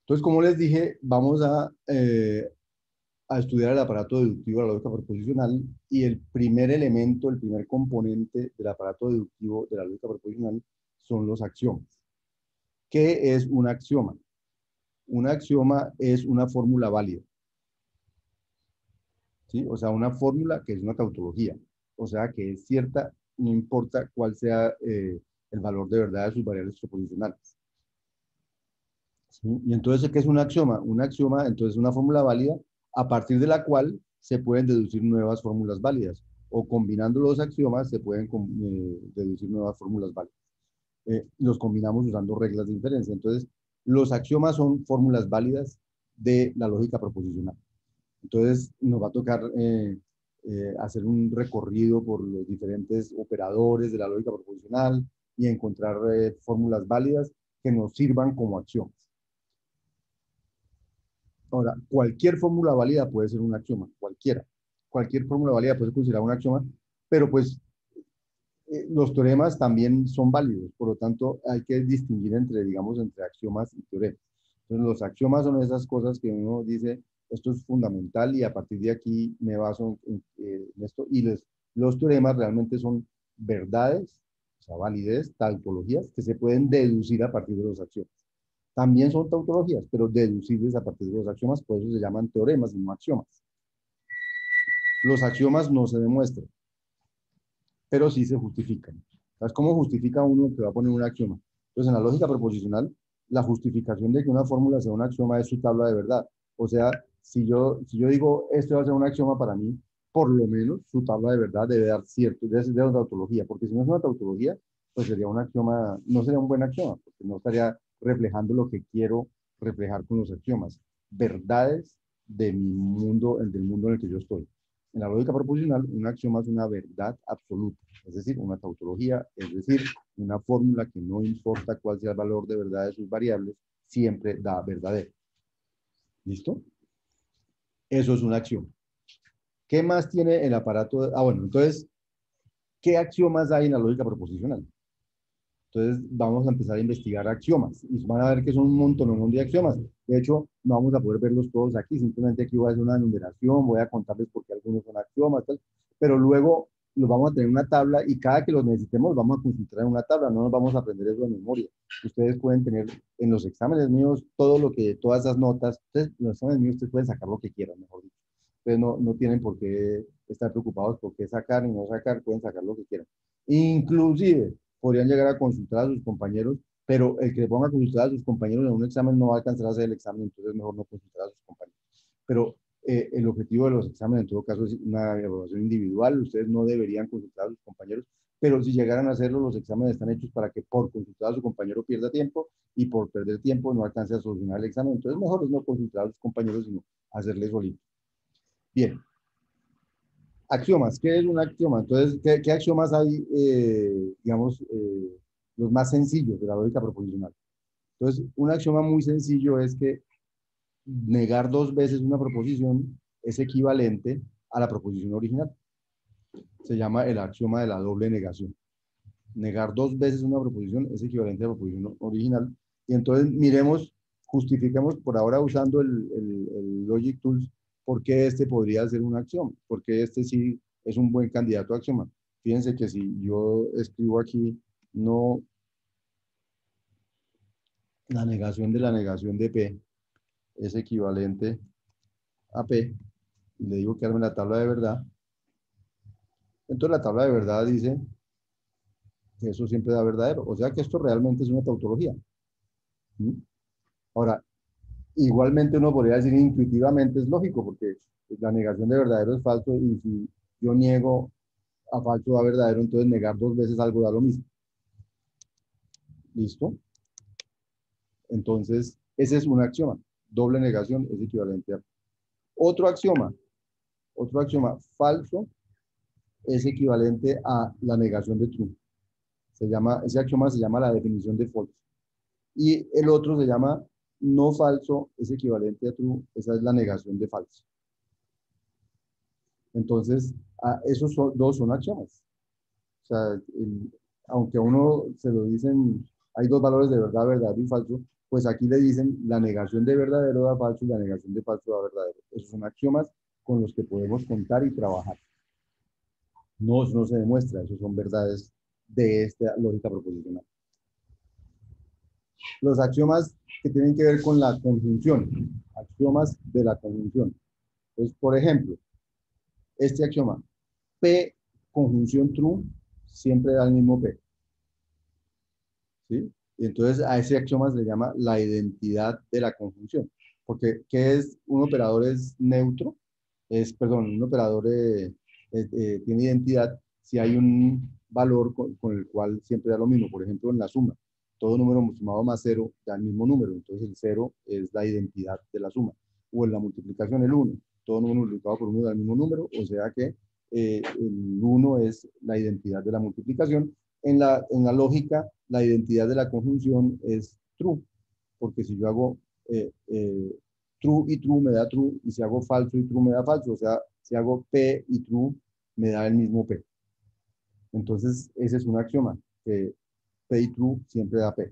Entonces, como les dije, vamos a estudiar el aparato deductivo de la lógica proposicional y el primer elemento, el primer componente del aparato deductivo de la lógica proposicional son los axiomas. ¿Qué es un axioma? Un axioma es una fórmula válida, ¿sí? O sea, una fórmula que es una tautología, o sea, que es cierta, no importa cuál sea el valor de verdad de sus variables proposicionales. ¿Sí? Y entonces, ¿qué es un axioma? Un axioma, entonces, es una fórmula válida a partir de la cual se pueden deducir nuevas fórmulas válidas, o combinando los axiomas se pueden deducir nuevas fórmulas válidas. Los combinamos usando reglas de inferencia. Entonces, los axiomas son fórmulas válidas de la lógica proposicional. Entonces, nos va a tocar hacer un recorrido por los diferentes operadores de la lógica proposicional y encontrar fórmulas válidas que nos sirvan como axiomas. Ahora, cualquier fórmula válida puede ser un axioma, cualquiera. Cualquier fórmula válida puede ser considerada un axioma, pero pues los teoremas también son válidos, por lo tanto hay que distinguir entre, digamos, entre axiomas y teoremas. Entonces los axiomas son esas cosas que uno dice, esto es fundamental y a partir de aquí me baso en esto, y los teoremas realmente son verdades, o sea, validez, tautologías, que se pueden deducir a partir de los axiomas. También son tautologías, pero deducibles a partir de los axiomas, por eso se llaman teoremas y no axiomas. Los axiomas no se demuestran, pero sí se justifican. ¿Sabes cómo justifica uno que va a poner un axioma? Entonces, en la lógica proposicional, la justificación de que una fórmula sea un axioma es su tabla de verdad. O sea, si yo digo, esto va a ser un axioma para mí, por lo menos su tabla de verdad debe dar cierto, debe ser una tautología, porque si no es una tautología, pues sería un axioma, no sería un buen axioma, porque no estaría reflejando lo que quiero reflejar con los axiomas. Verdades de mi mundo, del mundo en el que yo estoy. En la lógica proposicional, un axioma es una verdad absoluta, es decir, una tautología, es decir, una fórmula que no importa cuál sea el valor de verdad de sus variables, siempre da verdadero. ¿Listo? Eso es un axioma. ¿Qué más tiene el aparato? Bueno, entonces, ¿qué axiomas hay en la lógica proposicional? Entonces, vamos a empezar a investigar axiomas y van a ver que son un montón de axiomas. De hecho, no vamos a poder verlos todos aquí, simplemente aquí voy a hacer una enumeración, voy a contarles por qué algunos son axiomas, tal, pero luego los vamos a tener en una tabla y cada que los necesitemos vamos a consultar en una tabla, no nos vamos a aprender eso de memoria. Ustedes pueden tener en los exámenes míos todo lo que, todas esas notas, ustedes, en los exámenes míos ustedes pueden sacar lo que quieran, mejor dicho. Ustedes no tienen por qué estar preocupados por qué sacar y no sacar, pueden sacar lo que quieran. Inclusive, podrían llegar a consultar a sus compañeros, pero el que le ponga a consultar a sus compañeros en un examen no va a alcanzar a hacer el examen, entonces es mejor no consultar a sus compañeros. Pero el objetivo de los exámenes en todo caso es una evaluación individual, ustedes no deberían consultar a sus compañeros, pero si llegaran a hacerlo, los exámenes están hechos para que por consultar a su compañero pierda tiempo y por perder tiempo no alcance a solucionar el examen, entonces mejor es no consultar a sus compañeros, sino hacerles solito. Bien, axiomas, ¿qué es un axioma? Entonces, ¿qué axiomas hay, digamos, los más sencillos de la lógica proposicional? Entonces, un axioma muy sencillo es que negar dos veces una proposición es equivalente a la proposición original. Se llama el axioma de la doble negación. Negar dos veces una proposición es equivalente a la proposición original. Y entonces, miremos, justifiquemos por ahora usando el Logic Tools por qué este podría ser un axioma, porque este sí es un buen candidato a axioma. Fíjense que si yo escribo aquí, no, la negación de P es equivalente a P, y le digo que arme la tabla de verdad, entonces la tabla de verdad dice que eso siempre da verdadero, o sea que esto realmente es una tautología. ¿Sí? Ahora, igualmente uno podría decir intuitivamente es lógico, porque la negación de verdadero es falso, y si yo niego a falso da verdadero, entonces negar dos veces algo da lo mismo. ¿Listo? Entonces, ese es un axioma. Doble negación es equivalente a... Otro axioma, falso es equivalente a la negación de true. Ese axioma se llama la definición de false. Y el otro se llama no falso, es equivalente a true, esa es la negación de falso. Entonces, esos dos son axiomas. O sea, aunque a uno se lo dicen, hay dos valores de verdad, verdadero y falso, pues aquí le dicen la negación de verdadero da falso y la negación de falso da verdadero. Esos son axiomas con los que podemos contar y trabajar. No, eso no se demuestra, esos son verdades de esta lógica proposicional. Los axiomas que tienen que ver con la conjunción, axiomas de la conjunción. Entonces, por ejemplo, este axioma, P conjunción true, siempre da el mismo P. ¿Sí? Y entonces a ese axioma se le llama la identidad de la conjunción. Porque, ¿qué es? Un operador es neutro, perdón, un operador tiene identidad si hay un valor con el cual siempre da lo mismo. Por ejemplo, en la suma, todo número sumado más cero da el mismo número, entonces el cero es la identidad de la suma. O en la multiplicación, el uno, todo número multiplicado por uno da el mismo número, o sea que el uno es la identidad de la multiplicación. En la lógica, la identidad de la conjunción es true, porque si yo hago true y true me da true, y si hago falso y true me da falso, o sea, si hago P y true me da el mismo P. Entonces, ese es un axioma, que P y true siempre da P,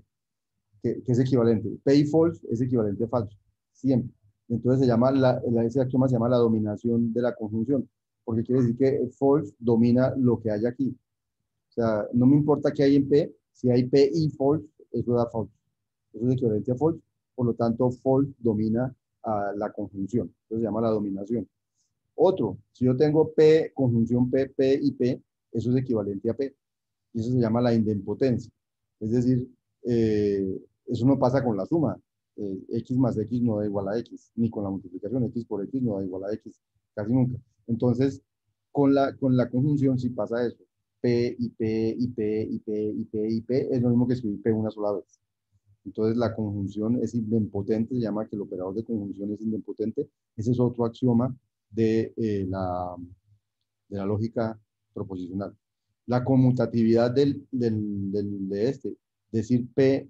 que es equivalente. P y false es equivalente a falso, siempre. Entonces, ese axioma se llama la dominación de la conjunción, porque quiere decir que false domina lo que hay aquí. O sea, no me importa qué hay en P, si hay P y false, eso da false. Eso es equivalente a false, por lo tanto, false domina a la conjunción. Eso se llama la dominación. Otro, si yo tengo P, conjunción P, P y P, eso es equivalente a P. Y eso se llama la idempotencia. Es decir, eso no pasa con la suma. X más X no da igual a X, ni con la multiplicación X por X no da igual a X, casi nunca. Entonces, con la conjunción sí pasa eso. P y P y P y P y P y P es lo mismo que escribir P una sola vez. Entonces la conjunción es idempotente, se llama que el operador de conjunción es idempotente. Ese es otro axioma de la lógica proposicional. La conmutatividad de decir P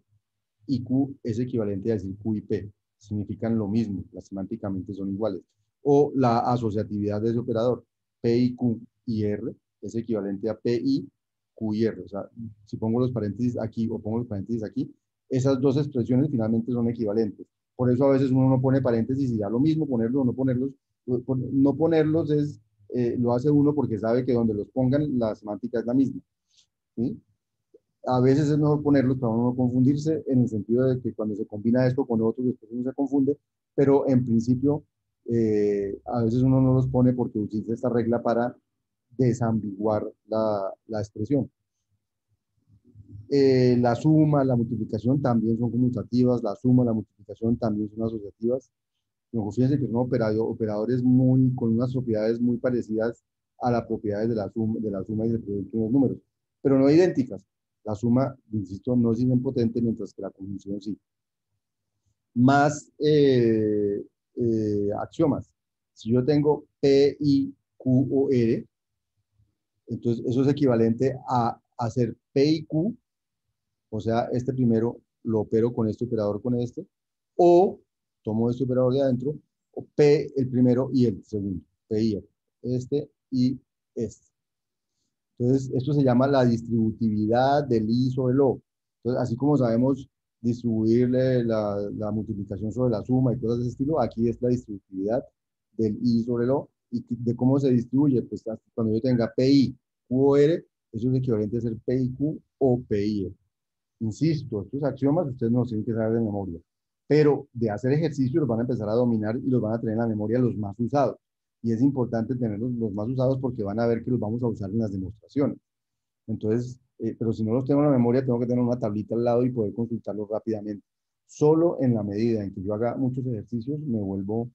y Q es equivalente a decir Q y P. Significan lo mismo, semánticamente son iguales. O la asociatividad de ese operador, P y Q y R, es equivalente a P y Q y R. O sea, si pongo los paréntesis aquí o pongo los paréntesis aquí, esas dos expresiones finalmente son equivalentes. Por eso a veces uno no pone paréntesis y da lo mismo ponerlos o no ponerlos. No ponerlos lo hace uno porque sabe que donde los pongan la semántica es la misma. ¿Sí? A veces es mejor ponerlos para uno no confundirse, en el sentido de que cuando se combina esto con otro, después uno se confunde, pero en principio a veces uno no los pone porque utiliza esta regla para desambiguar la expresión. La suma, la multiplicación también son conmutativas, la suma, la multiplicación también son asociativas. No, fíjense que son operadores con unas propiedades muy parecidas a las propiedades de la suma y del producto de los números, pero no idénticas. La suma, insisto, no es idempotente, mientras que la conjunción sí. Más axiomas. Si yo tengo P, I, Q o R, entonces eso es equivalente a hacer P y Q, o sea, este primero lo opero con este operador con este, o tomo este operador de adentro, o P el primero y el segundo, P y R, este y este. Entonces, esto se llama la distributividad del I sobre el O. Entonces, así como sabemos distribuirle la multiplicación sobre la suma y cosas de ese estilo, aquí es la distributividad del I sobre el O. ¿Y de cómo se distribuye? Pues cuando yo tenga PI, Q o R, eso es equivalente a ser PIQ o PIR. Insisto, estos axiomas ustedes no los tienen que saber de memoria, pero de hacer ejercicio los van a empezar a dominar y los van a tener en la memoria los más usados. Y es importante tenerlos los más usados porque van a ver que los vamos a usar en las demostraciones. Entonces, pero si no los tengo en la memoria, tengo que tener una tablita al lado y poder consultarlos rápidamente. Solo en la medida en que yo haga muchos ejercicios, me vuelvo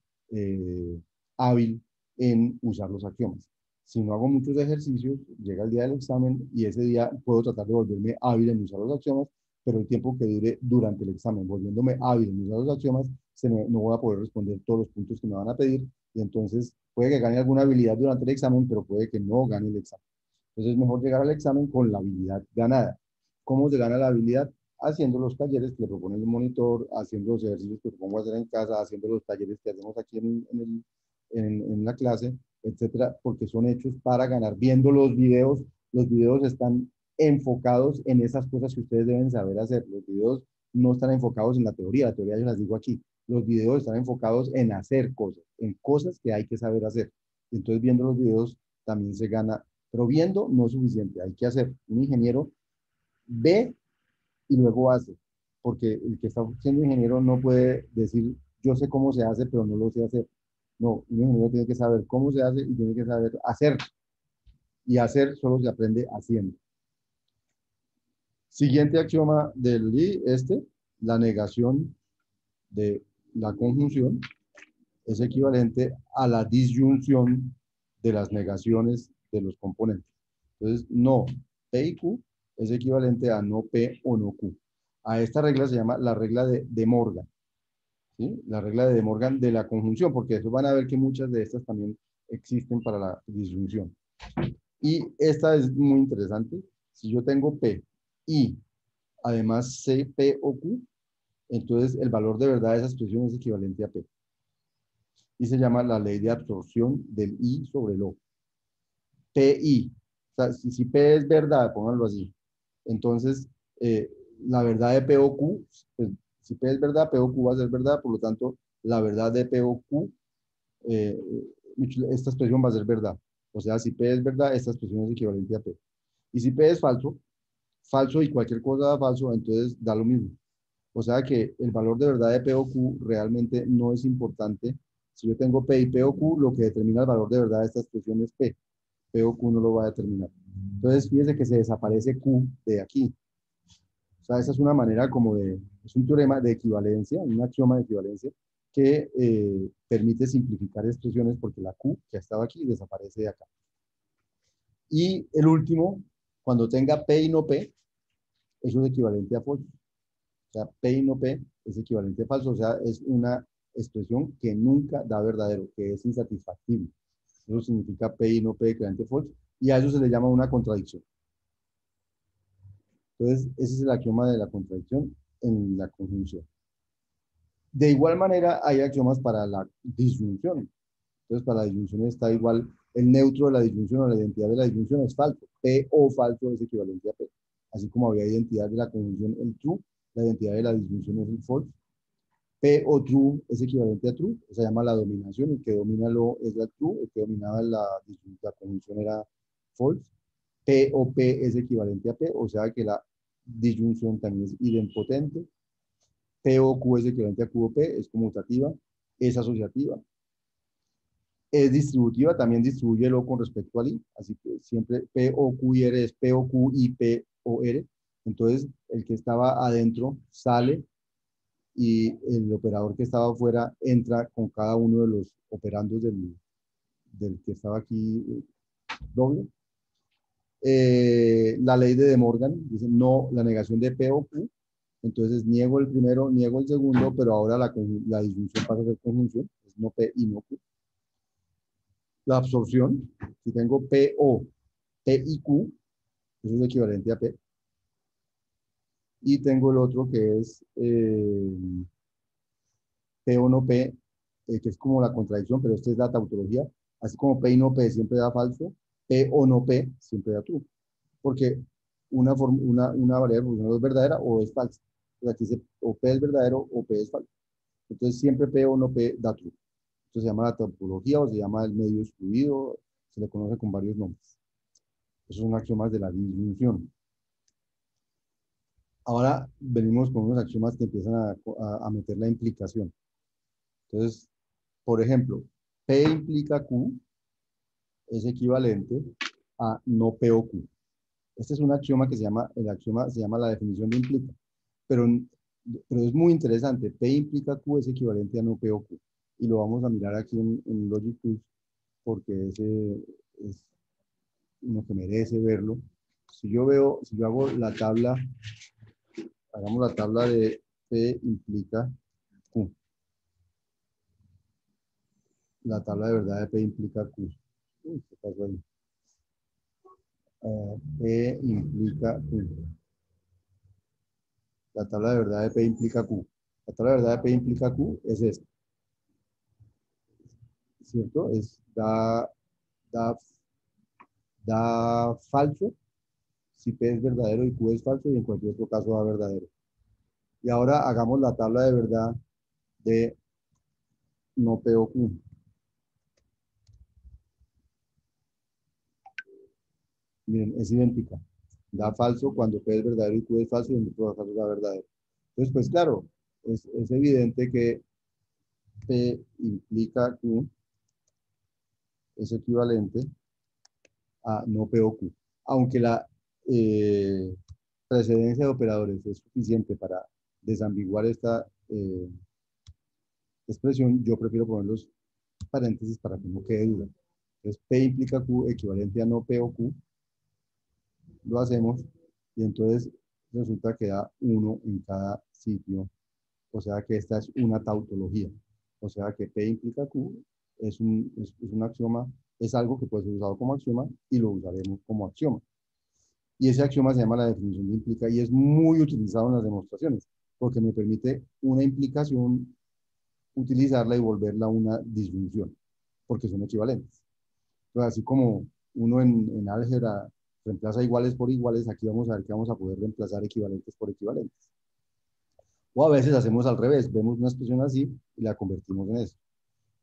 hábil en usar los axiomas. Si no hago muchos ejercicios, llega el día del examen y ese día puedo tratar de volverme hábil en usar los axiomas, pero el tiempo que dure durante el examen, volviéndome hábil en usar los axiomas, no voy a poder responder todos los puntos que me van a pedir y entonces puede que gane alguna habilidad durante el examen, pero puede que no gane el examen. Entonces es mejor llegar al examen con la habilidad ganada. ¿Cómo se gana la habilidad? Haciendo los talleres que le propone el monitor, haciendo los ejercicios que propongo hacer en casa, haciendo los talleres que hacemos aquí en la clase, etcétera, porque son hechos para ganar. Viendo los videos están enfocados en esas cosas que ustedes deben saber hacer. Los videos no están enfocados en la teoría yo las digo aquí. Los videos están enfocados en hacer cosas, en cosas que hay que saber hacer. Entonces, viendo los videos también se gana, pero viendo no es suficiente, hay que hacer. Un ingeniero ve y luego hace, porque el que está siendo ingeniero no puede decir, yo sé cómo se hace, pero no lo sé hacer. No, un ingeniero tiene que saber cómo se hace y tiene que saber hacer. Y hacer solo se aprende haciendo. Siguiente axioma del Lee, la negación de la conjunción es equivalente a la disyunción de las negaciones de los componentes. Entonces, no P y Q es equivalente a no P o no Q. A esta regla se llama la regla de Morgan, ¿sí? La regla de Morgan de la conjunción, porque eso van a ver que muchas de estas también existen para la disyunción. Y esta es muy interesante. Si yo tengo P y además C, P o Q, entonces el valor de verdad de esa expresión es equivalente a P. Y se llama la ley de absorción del I sobre el O. PI. O sea, si P es verdad, pónganlo así. Entonces, la verdad de P o Q, pues, si P es verdad, P o Q va a ser verdad, por lo tanto, la verdad de P o Q, eh, esta expresión va a ser verdad. O sea, si P es verdad, esta expresión es equivalente a P. Y si P es falso, falso y cualquier cosa da falso, entonces da lo mismo. O sea que el valor de verdad de P o Q realmente no es importante. Si yo tengo P y P o Q, lo que determina el valor de verdad de esta expresión es P. P o Q no lo va a determinar. Entonces, fíjese que se desaparece Q de aquí. O sea, esa es una manera como de, es un teorema de equivalencia, un axioma de equivalencia que permite simplificar expresiones porque la Q que estaba aquí desaparece de acá. Y el último, cuando tenga P y no P, eso es equivalente a falso. O sea, P y no P es equivalente a falso. O sea, es una expresión que nunca da verdadero, que es insatisfactible. Eso significa P y no P equivalente a falso. Y a eso se le llama una contradicción. Entonces, ese es el axioma de la contradicción en la conjunción. De igual manera, hay axiomas para la disyunción. Entonces, para la disyunción está igual, el neutro de la disyunción o la identidad de la disyunción es falso. P o falso es equivalente a P. Así como había identidad de la conjunción el true, la identidad de la disyunción es el false. P o true es equivalente a true, se llama la dominación, el que domina lo es la true, el que dominaba la conjunción era false. P o P es equivalente a P, o sea que la disyunción también es idempotente. P o Q es equivalente a Q o P, es conmutativa, es asociativa. Es distributiva, también distribuye el O con respecto al I, así que siempre P o Q y R es P o Q y P o R. Entonces, el que estaba adentro sale y el operador que estaba afuera entra con cada uno de los operandos del que estaba aquí doble. La ley de Morgan dice no, la negación de P o Q, entonces niego el primero, niego el segundo, pero ahora la disyunción pasa a ser conjunción, es no P y no Q. La absorción, si tengo P o P y Q, eso es equivalente a P. Y tengo el otro que es P o no P, que es como la contradicción, pero esto es la tautología. Así como P y no P siempre da falso, P o no P siempre da true. Porque una variable funcional es verdadera o es falsa. Pues aquí dice o P es verdadero o P es falso. Entonces siempre P o no P da true. Esto se llama la tautología o se llama el medio excluido, se le conoce con varios nombres. Esos son axiomas de la disyunción. Ahora venimos con unos axiomas que empiezan a meter la implicación. Entonces, por ejemplo, P implica Q es equivalente a no P o Q. Este es un axioma que se llama, el axioma se llama la definición de implica, pero, pero es muy interesante. P implica Q es equivalente a no P o Q. Y lo vamos a mirar aquí en Logic Tools porque ese es uno que merece verlo. Si yo hago la tabla, hagamos la tabla de P implica Q. La tabla de verdad de P implica Q. Uy, ¿qué pasó ahí? P implica Q. La tabla de verdad de P implica Q. La tabla de verdad de P implica Q es esta, ¿cierto? Da, da falso si P es verdadero y Q es falso y en cualquier otro caso da verdadero. Y ahora hagamos la tabla de verdad de no P o Q. Miren, es idéntica. Da falso cuando P es verdadero y Q es falso y en otro caso da verdadero. Entonces, pues claro, es evidente que P implica Q es equivalente a no P o Q. Aunque la eh, precedencia de operadores es suficiente para desambiguar esta expresión, yo prefiero poner los paréntesis para que no quede duda. Entonces, P implica Q equivalente a no P o Q, lo hacemos y entonces resulta que da uno en cada sitio. O sea que esta es una tautología. O sea que P implica Q es un axioma, es algo que puede ser usado como axioma y lo usaremos como axioma. Y ese axioma se llama la definición de implica y es muy utilizado en las demostraciones porque me permite una implicación utilizarla y volverla una disyunción porque son equivalentes. Entonces, así como uno en álgebra reemplaza iguales por iguales, aquí vamos a ver que vamos a poder reemplazar equivalentes por equivalentes. O a veces hacemos al revés, vemos una expresión así y la convertimos en eso.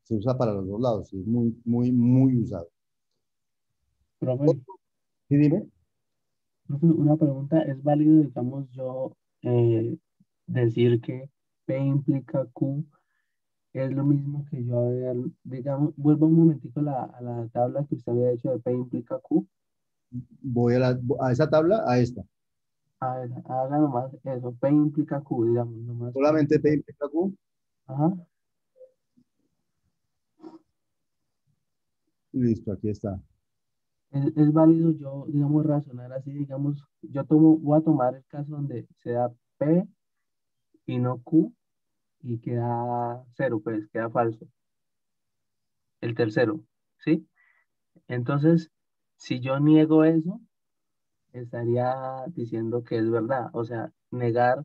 Se usa para los dos lados, y es muy, muy, muy usado. Profe, Sí, dime. profe, una pregunta, ¿es válido, digamos, yo decir que P implica Q es lo mismo que yo haber, digamos, vuelvo un momentico a la tabla que usted había hecho de P implica Q? Voy a esa tabla, a esta. A ver, haga nomás eso, P implica Q, digamos, nomás P Solamente P implica Q. implica Q. Ajá. Listo, aquí está. Es válido yo, digamos, razonar así, digamos, voy a tomar el caso donde se da P y no Q y queda cero, pues queda falso, el tercero, ¿sí? Entonces, si yo niego eso, estaría diciendo que es verdad, o sea, negar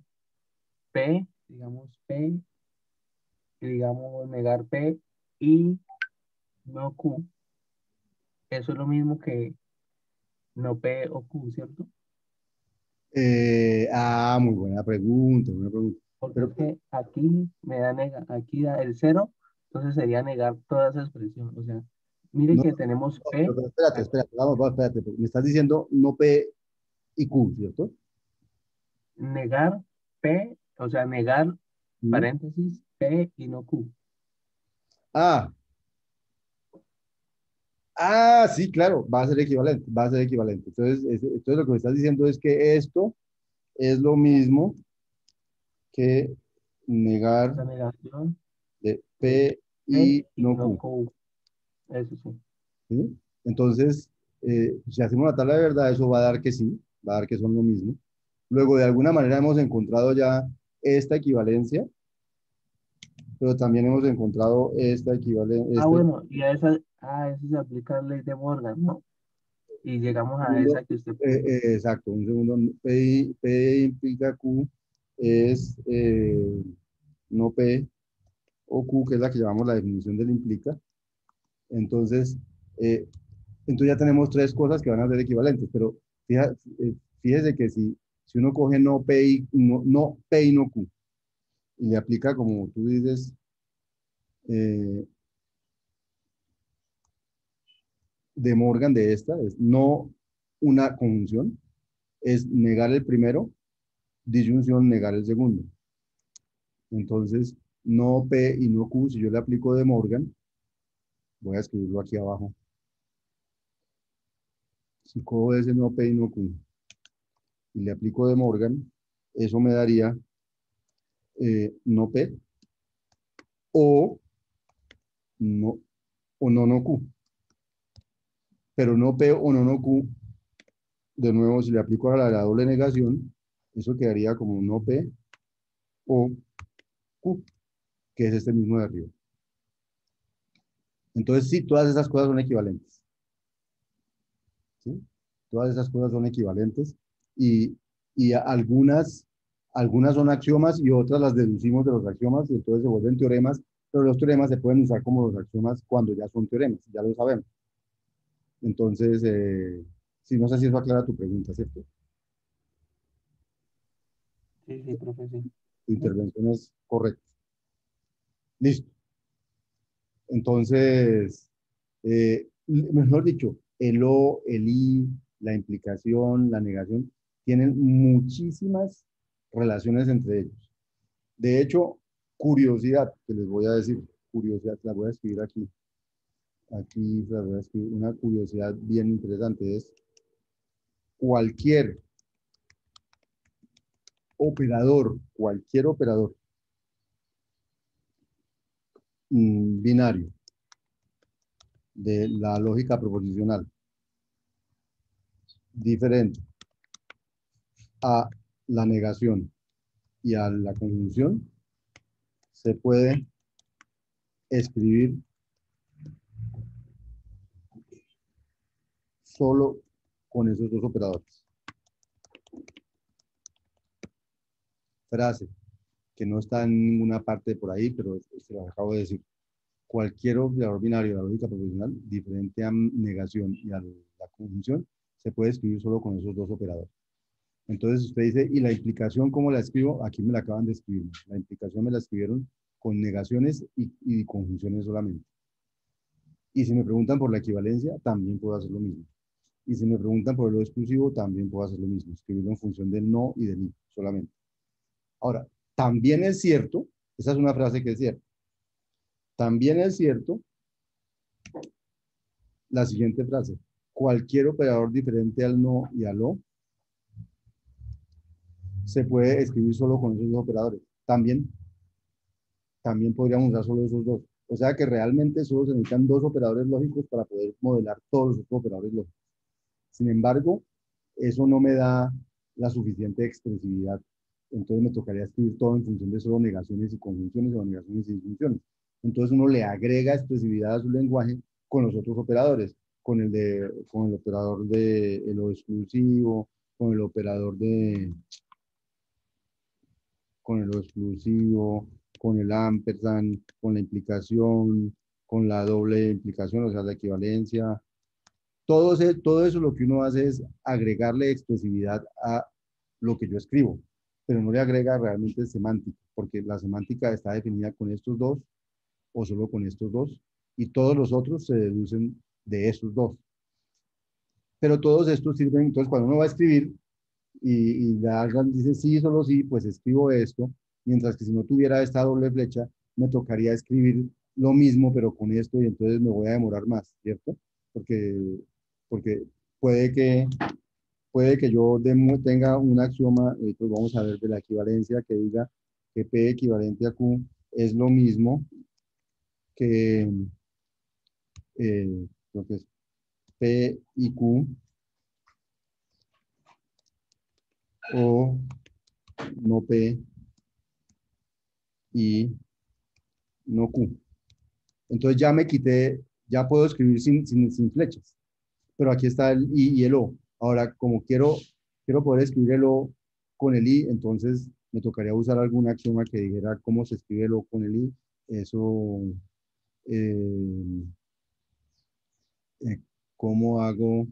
P, digamos P, y digamos negar P y no Q, eso es lo mismo que no P o Q, ¿cierto? Muy buena pregunta, buena pregunta. Porque Pero es que aquí aquí da el cero, entonces sería negar toda esa expresión. O sea, mire no, que tenemos P pero espérate, aquí, espérate, vamos, espérate, porque me estás diciendo no P y Q, ¿cierto? negar P, o sea, negar ¿Mm? paréntesis P y no Q. Ah, sí, claro, va a ser equivalente, va a ser equivalente. Entonces, entonces lo que me estás diciendo es que esto es lo mismo que negar La negación de de P P y y no no Q, Q. Eso sí. ¿sí? Entonces, si hacemos la tabla de verdad, eso va a dar que sí, va a dar que son lo mismo. Luego, de alguna manera hemos encontrado ya esta equivalencia, pero también hemos encontrado esta equivalencia, Ah, este bueno, y eso se aplica la ley de Morgan, ¿no? Y llegamos a segundo, esa que usted puso. exacto, un segundo, P implica Q es no P o Q, que es la que llamamos la definición del implica. Entonces, eh, entonces ya tenemos tres cosas que van a ser equivalentes, pero fíjese que si uno coge no P y no Q y le aplica como tú dices, eh, de Morgan de esta, es no una conjunción, es negar el primero, disyunción, negar el segundo. Entonces, no P y no Q, si yo le aplico de Morgan, voy a escribirlo aquí abajo, si cojo ese no P y no Q y le aplico de Morgan, eso me daría no P o no, o no Q. Pero no P o no Q, de nuevo, si le aplico a la doble negación, eso quedaría como no P o Q, que es este mismo de arriba. Entonces, sí, todas esas cosas son equivalentes. ¿Sí? Todas esas cosas son equivalentes y, y algunas son axiomas y otras las deducimos de los axiomas y entonces se vuelven teoremas, pero los teoremas se pueden usar como los axiomas cuando ya son teoremas, ya lo sabemos. Entonces, sí, no sé si eso aclara tu pregunta, ¿cierto? Sí, sí, profe, sí. Tu intervención es correcta. Listo. Entonces, mejor dicho, el o, el i, la implicación, la negación, tienen muchísimas relaciones entre ellos. De hecho, curiosidad, que les voy a decir, curiosidad, la voy a escribir aquí. Aquí la voy a escribir. Una curiosidad bien interesante es cualquier operador binario de la lógica proposicional diferente a la negación y a la conjunción, se puede escribir solo con esos dos operadores. Frase que no está en ninguna parte por ahí, pero se lo acabo de decir. Cualquier operador binario de la lógica proposicional diferente a negación y a la conjunción se puede escribir solo con esos dos operadores. Entonces usted dice, ¿y la implicación cómo la escribo? Aquí me la acaban de escribir. La implicación me la escribieron con negaciones y conjunciones solamente. Y si me preguntan por la equivalencia, también puedo hacer lo mismo. Y si me preguntan por lo exclusivo, también puedo hacer lo mismo. Escribirlo en función del no y del i solamente. Ahora, también es cierto, esa es una frase que es cierta, también es cierto la siguiente frase. Cualquier operador diferente al no y al o se puede escribir solo con esos dos operadores. También podríamos usar solo esos dos. O sea que realmente solo se necesitan dos operadores lógicos para poder modelar todos los otros operadores lógicos. Sin embargo, eso no me da la suficiente expresividad. Entonces me tocaría escribir todo en función de solo negaciones y conjunciones o negaciones y disjunciones. Entonces uno le agrega expresividad a su lenguaje con los otros operadores, con el operador de lo exclusivo, con el operador de, con el exclusivo, con el ampersand, con la implicación, con la doble implicación, o sea, la equivalencia. Todo eso lo que uno hace es agregarle expresividad a lo que yo escribo, pero no le agrega realmente semántica, porque la semántica está definida con estos dos o solo con estos dos, y todos los otros se deducen de esos dos. Pero todos estos sirven, entonces cuando uno va a escribir, y la alguien dice sí, solo sí, pues escribo esto, mientras que si no tuviera esta doble flecha, me tocaría escribir lo mismo, pero con esto, y entonces me voy a demorar más, ¿cierto? Porque puede que, puede que yo tenga un axioma, pues vamos a ver de la equivalencia, que diga que P equivalente a Q es lo mismo que, lo que es P y Q, o no P y no Q. Entonces ya me quité, ya puedo escribir sin flechas, pero aquí está el I y el O. Ahora, como quiero poder escribir el O con el I, entonces me tocaría usar algún axioma que dijera cómo se escribe el O con el I. Eso, eh, cómo hago,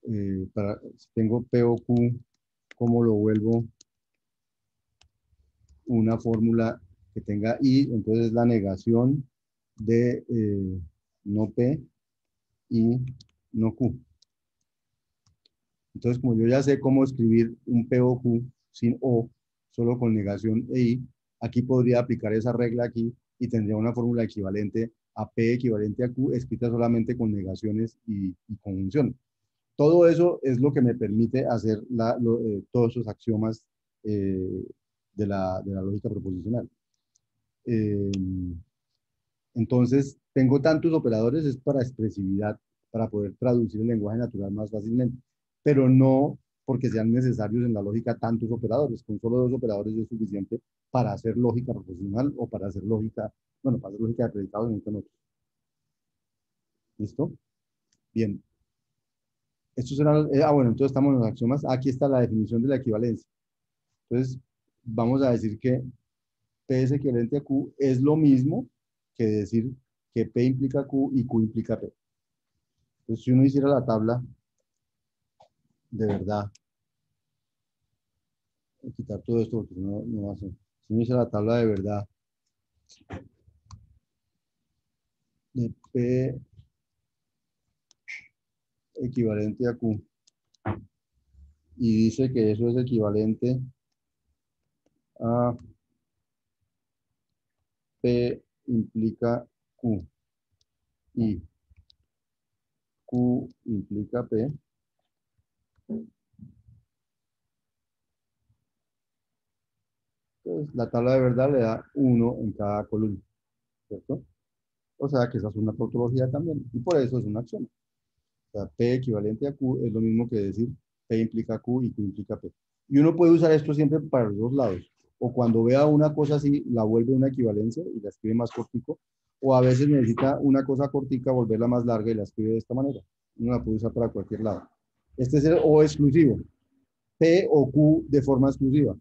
si tengo P o Q, cómo lo vuelvo una fórmula que tenga I, entonces la negación de no P y no Q. Entonces, como yo ya sé cómo escribir un P o Q sin O, solo con negación e I, aquí podría aplicar esa regla aquí y tendría una fórmula equivalente a P equivalente a Q, escrita solamente con negaciones y conjunciones. Todo eso es lo que me permite hacer todos esos axiomas eh, de la lógica proposicional. Eh, entonces, tengo tantos operadores, es para expresividad, para poder traducir el lenguaje natural más fácilmente, pero no porque sean necesarios en la lógica tantos operadores. Con solo dos operadores es suficiente para hacer lógica proposicional o para hacer lógica, bueno, para hacer lógica de predicados en otros. ¿Listo? Bien. Estos eran, bueno, entonces estamos en los axiomas. Aquí está la definición de la equivalencia. Entonces, vamos a decir que P es equivalente a Q es lo mismo que decir que P implica Q y Q implica P. Entonces, si uno hiciera la tabla, de verdad, voy a quitar todo esto porque no va a ser. Si me dice la tabla de verdad de P equivalente a Q y dice que eso es equivalente a P implica Q y Q implica P, pues la tabla de verdad le da 1 en cada columna, ¿cierto? O sea que esa es una tautología también, y por eso es una acción. O sea, P equivalente a Q es lo mismo que decir P implica Q y Q implica P. Y uno puede usar esto siempre para los dos lados. O cuando vea una cosa así, la vuelve una equivalencia y la escribe más cortico. O a veces necesita una cosa cortica, volverla más larga y la escribe de esta manera. Uno la puede usar para cualquier lado. Este es el O exclusivo. P o Q de forma exclusiva.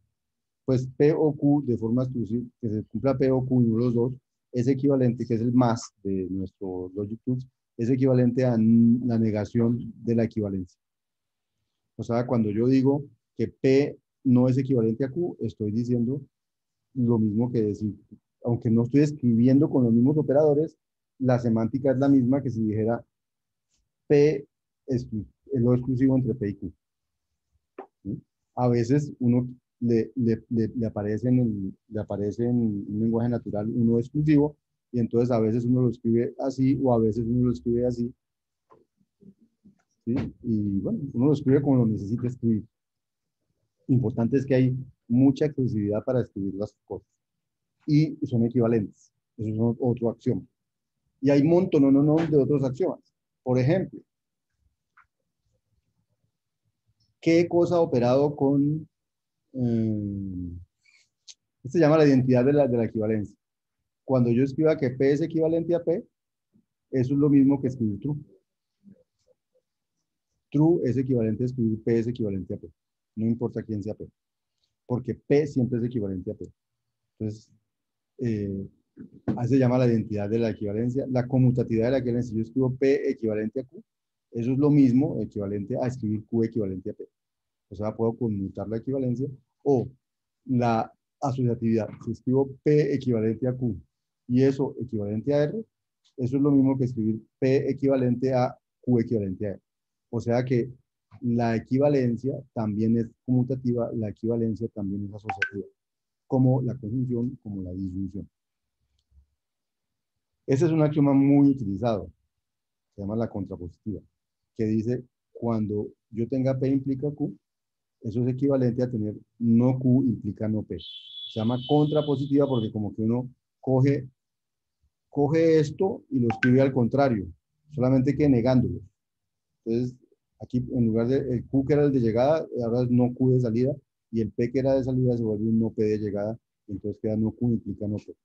Pues P o Q de forma exclusiva, que se cumpla P o Q y uno de los dos, es equivalente, que es el más de nuestro Logic Tools, es equivalente a la negación de la equivalencia. O sea, cuando yo digo que P no es equivalente a Q, estoy diciendo lo mismo que decir, aunque no estoy escribiendo con los mismos operadores, la semántica es la misma que si dijera P es lo exclusivo entre P y Q. ¿Sí? A veces uno le aparece en un lenguaje natural uno exclusivo, y entonces a veces uno lo escribe así o a veces uno lo escribe así, ¿sí? Y bueno, uno lo escribe como lo necesita escribir. Importante es que hay mucha exclusividad para escribir las cosas y son equivalentes. Eso es otro axioma. Y hay un montón de otros axiomas. Por ejemplo, ¿qué cosa ha operado con... esto se llama la identidad de la equivalencia. Cuando yo escriba que P es equivalente a P, eso es lo mismo que escribir true. True es equivalente a escribir P es equivalente a P. No importa quién sea P. Porque P siempre es equivalente a P. Entonces, ahí se llama la identidad de la equivalencia. La conmutatividad de la equivalencia. Si yo escribo P equivalente a Q, eso es lo mismo, equivalente a escribir Q equivalente a P. O sea, puedo conmutar la equivalencia. O la asociatividad. Si escribo P equivalente a Q y eso equivalente a R, eso es lo mismo que escribir P equivalente a Q equivalente a R. O sea que la equivalencia también es conmutativa, la equivalencia también es asociativa, como la conjunción, como la disyunción. Ese es un axioma muy utilizado, se llama la contrapositiva, que dice, cuando yo tenga P implica Q, eso es equivalente a tener no Q implica no P. Se llama contrapositiva porque como que uno coge esto y lo escribe al contrario, solamente que negándolo. Entonces, aquí en lugar de el Q que era el de llegada, ahora es no Q de salida, y el P que era de salida se vuelve un no P de llegada, entonces queda no Q implica no P.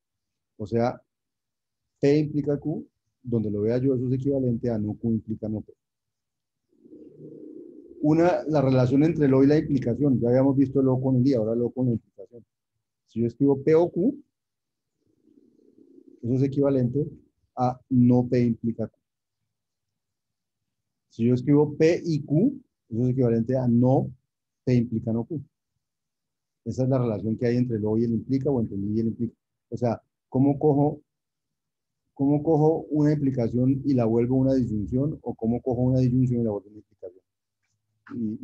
O sea, P implica Q, donde lo vea yo, eso es equivalente a no Q implica no P. La relación entre el O y la implicación, ya habíamos visto el O con el I, ahora el O con la implicación. Si yo escribo P o Q, eso es equivalente a no P implica Q. Si yo escribo P y Q, eso es equivalente a no P implica no Q. Esa es la relación que hay entre el O y el implica o entre el I y el implica. O sea, ¿cómo cojo una implicación y la vuelvo una disyunción? ¿O cómo cojo una disyunción y la vuelvo una implicación?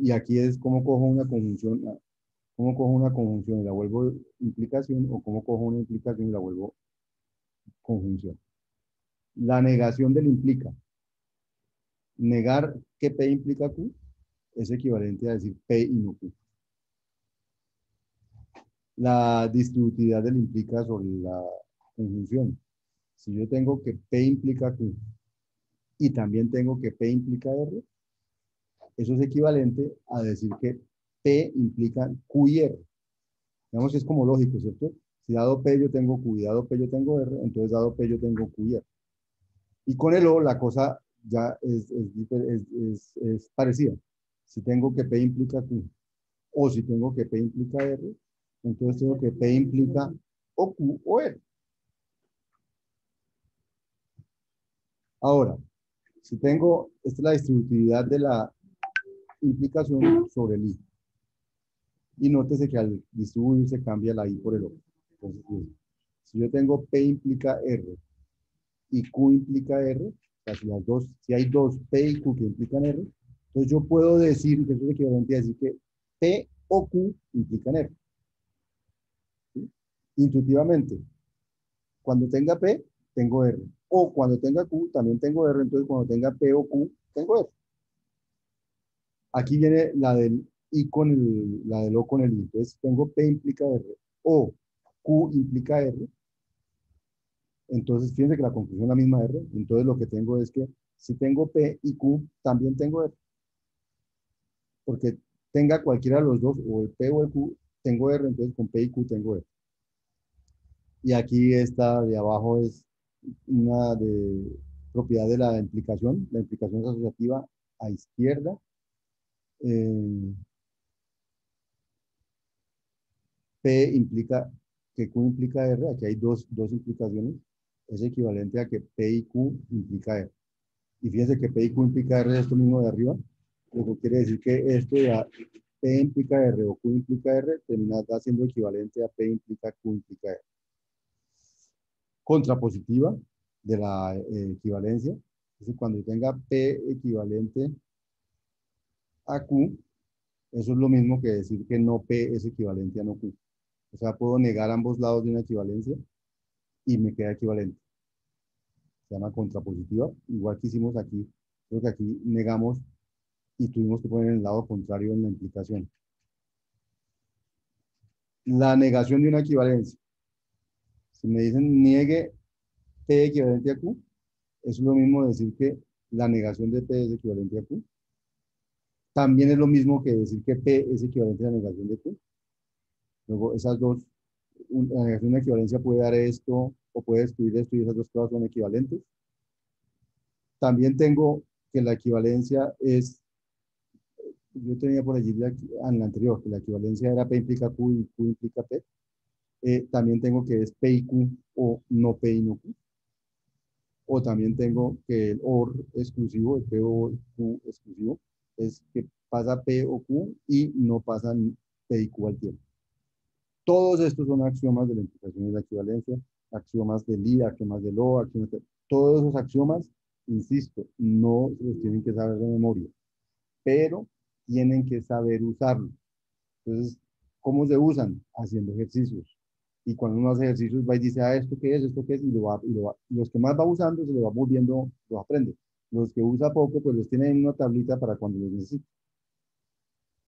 Y aquí es cómo cojo una conjunción, y la vuelvo implicación, o cómo cojo una implicación y la vuelvo conjunción. La negación del implica. Negar que P implica Q es equivalente a decir P y no Q. La distributividad del implica sobre la conjunción. Si yo tengo que P implica Q y también tengo que P implica R, eso es equivalente a decir que P implica Q y R. Digamos que es como lógico, ¿cierto? Si dado P yo tengo Q y dado P yo tengo R, entonces dado P yo tengo Q y R. Y con el O la cosa ya es parecida. Si tengo que P implica Q o si tengo que P implica R, entonces tengo que P implica o Q o R. Ahora, si tengo, esta es la distributividad de la implicación sobre el I. Y nótese que al distribuir se cambia la I por el O. Entonces, si yo tengo P implica R y Q implica R, o sea, si hay dos P y Q que implican R, entonces yo puedo decir, que eso es equivalente a decir que P o Q implican R. ¿Sí? Intuitivamente, cuando tenga P, tengo R. O cuando tenga Q, también tengo R. Entonces, cuando tenga P o Q, tengo R. Aquí viene la del I con la del O con el I. Entonces, tengo P implica R o Q implica R. Entonces, fíjense que la conclusión es la misma R. Entonces, lo que tengo es que si tengo P y Q, también tengo R. Porque tenga cualquiera de los dos, o el P o el Q, tengo R. Entonces, con P y Q tengo R. Y aquí esta de abajo es una propiedad de la implicación. La implicación es asociativa a izquierda. Eh, P implica que Q implica R. Aquí hay dos implicaciones. Es equivalente a que P y Q implica R. Y fíjense que P y Q implica R es esto mismo de arriba. Lo que quiere decir que esto de P implica R o Q implica R termina siendo equivalente a P implica Q implica R. Contrapositiva de la equivalencia. Entonces, cuando tenga P equivalente a Q, eso es lo mismo que decir que no P es equivalente a no Q. O sea, puedo negar ambos lados de una equivalencia y me queda equivalente. Se llama contrapositiva. Igual que hicimos aquí, creo que aquí negamos y tuvimos que poner el lado contrario en la implicación. La negación de una equivalencia. Si me dicen niegue P equivalente a Q, es lo mismo decir que la negación de P es equivalente a Q. También es lo mismo que decir que P es equivalente a la negación de Q. Luego, esas dos, la negación de una equivalencia puede dar esto o puede escribir esto y esas dos cosas son equivalentes. También tengo que la equivalencia es, yo tenía por allí en la anterior, que la equivalencia era P implica Q y Q implica P. También tengo que es P y Q o no P y no Q. O también tengo que el OR exclusivo, el P o Q exclusivo, es que pasa P o Q y no pasan P y Q al tiempo. Todos estos son axiomas de la implicación y la equivalencia, axiomas del I, axiomas del O, todos esos axiomas, insisto, no los tienen que saber de memoria, pero tienen que saber usarlos. Entonces, ¿cómo se usan? Haciendo ejercicios. Y cuando uno hace ejercicios, va y dice, ah, esto qué es, los que más va usando se lo va volviendo, los aprende. Los que usa poco, pues los tiene en una tablita para cuando los necesite.